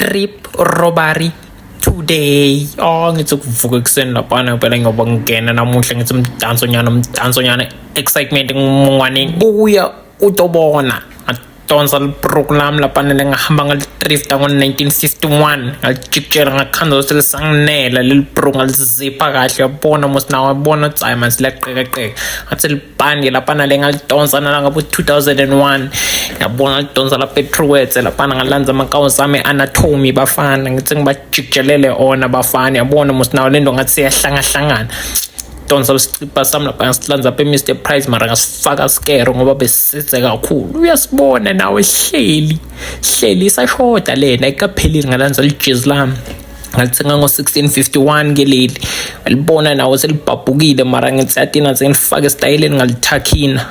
trip robbery today. Ngithi ukuvuka ekuseni laphana phela ngoba ngingena namuhla ngithi umdansonyana excitement ngumngwane buya utobona donsa program laphana lengahamba ngalitrifta ngo-1951 ngalijikijela ngakhanda selisanginela leli bro ngalizipha kahle yabona mosinawo yabona tsayima sileqeqeqe ngathi libhandi laphana lengalidonsa nalangabo 2001 yabona lidonsa la petrowets laphana ngalanza amakawu sami anatomy bafana ngithi ngibajikijelele ona bafana yabona mosinawo lento ngathi siyahlangana donsa isiqipa sami lapha ngisilanza phe Mr Price mara ngasifaka skero ngoba besisize kakhulu uyasibona nawe hleli isashoda lena ikaphelile ngalanza lijezi lami ngalithenga ngo-1651 ke leli alibona nawe selibhabhukile mara ngithi sengilifaka esitayileni ngalithakina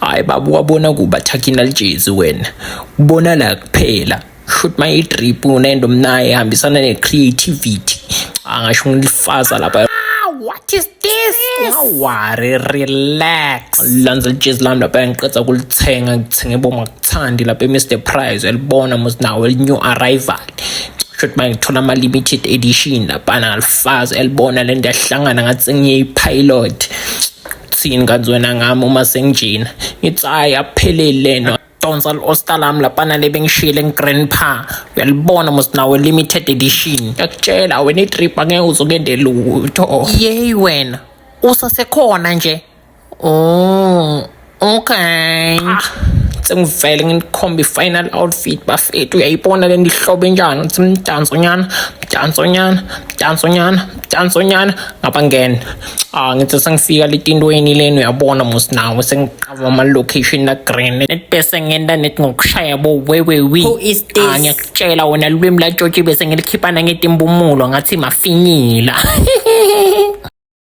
hayi babu wabona kuba thakina lijezi wena ubona la kuphela shoot my drip unendo mnaye ehambisana ne-creativity angasho ngilifaza lapha. What is this? Ngawari relax lanza lijezi lami lapha ngiqeda kulithenga ngithenge bomakuthandi lapha Mr Price elibona mosinawo new arrival shothi ngithola ama limited edition lapha ngalifaza elibona lento yahlangana ngathi ngiyipilot thini kanzwena ngami uma sengjina ngithi hayi aphelele no donsa lo-osta lami laphana lebengishile ngigrandpa uyalibona mosinawo limited edition yakutshela wena itrip angeke uzokende lutho yeyi wena usasekhona nje okay sengivele nginikhomba i-final outfit bafethu uyayibona le ndihlobo enjani ngithi mdansonyana ngapha ngena ngithi sengifika letintweni leni uyabona mosinawo sengiqava ama-location na-green bese ngenta nethi ngokushaya bowewewi ngiyakutshela wona lulwimi latshotshi bese ngilikhiphana ngetimbumulo ngathi mafinyila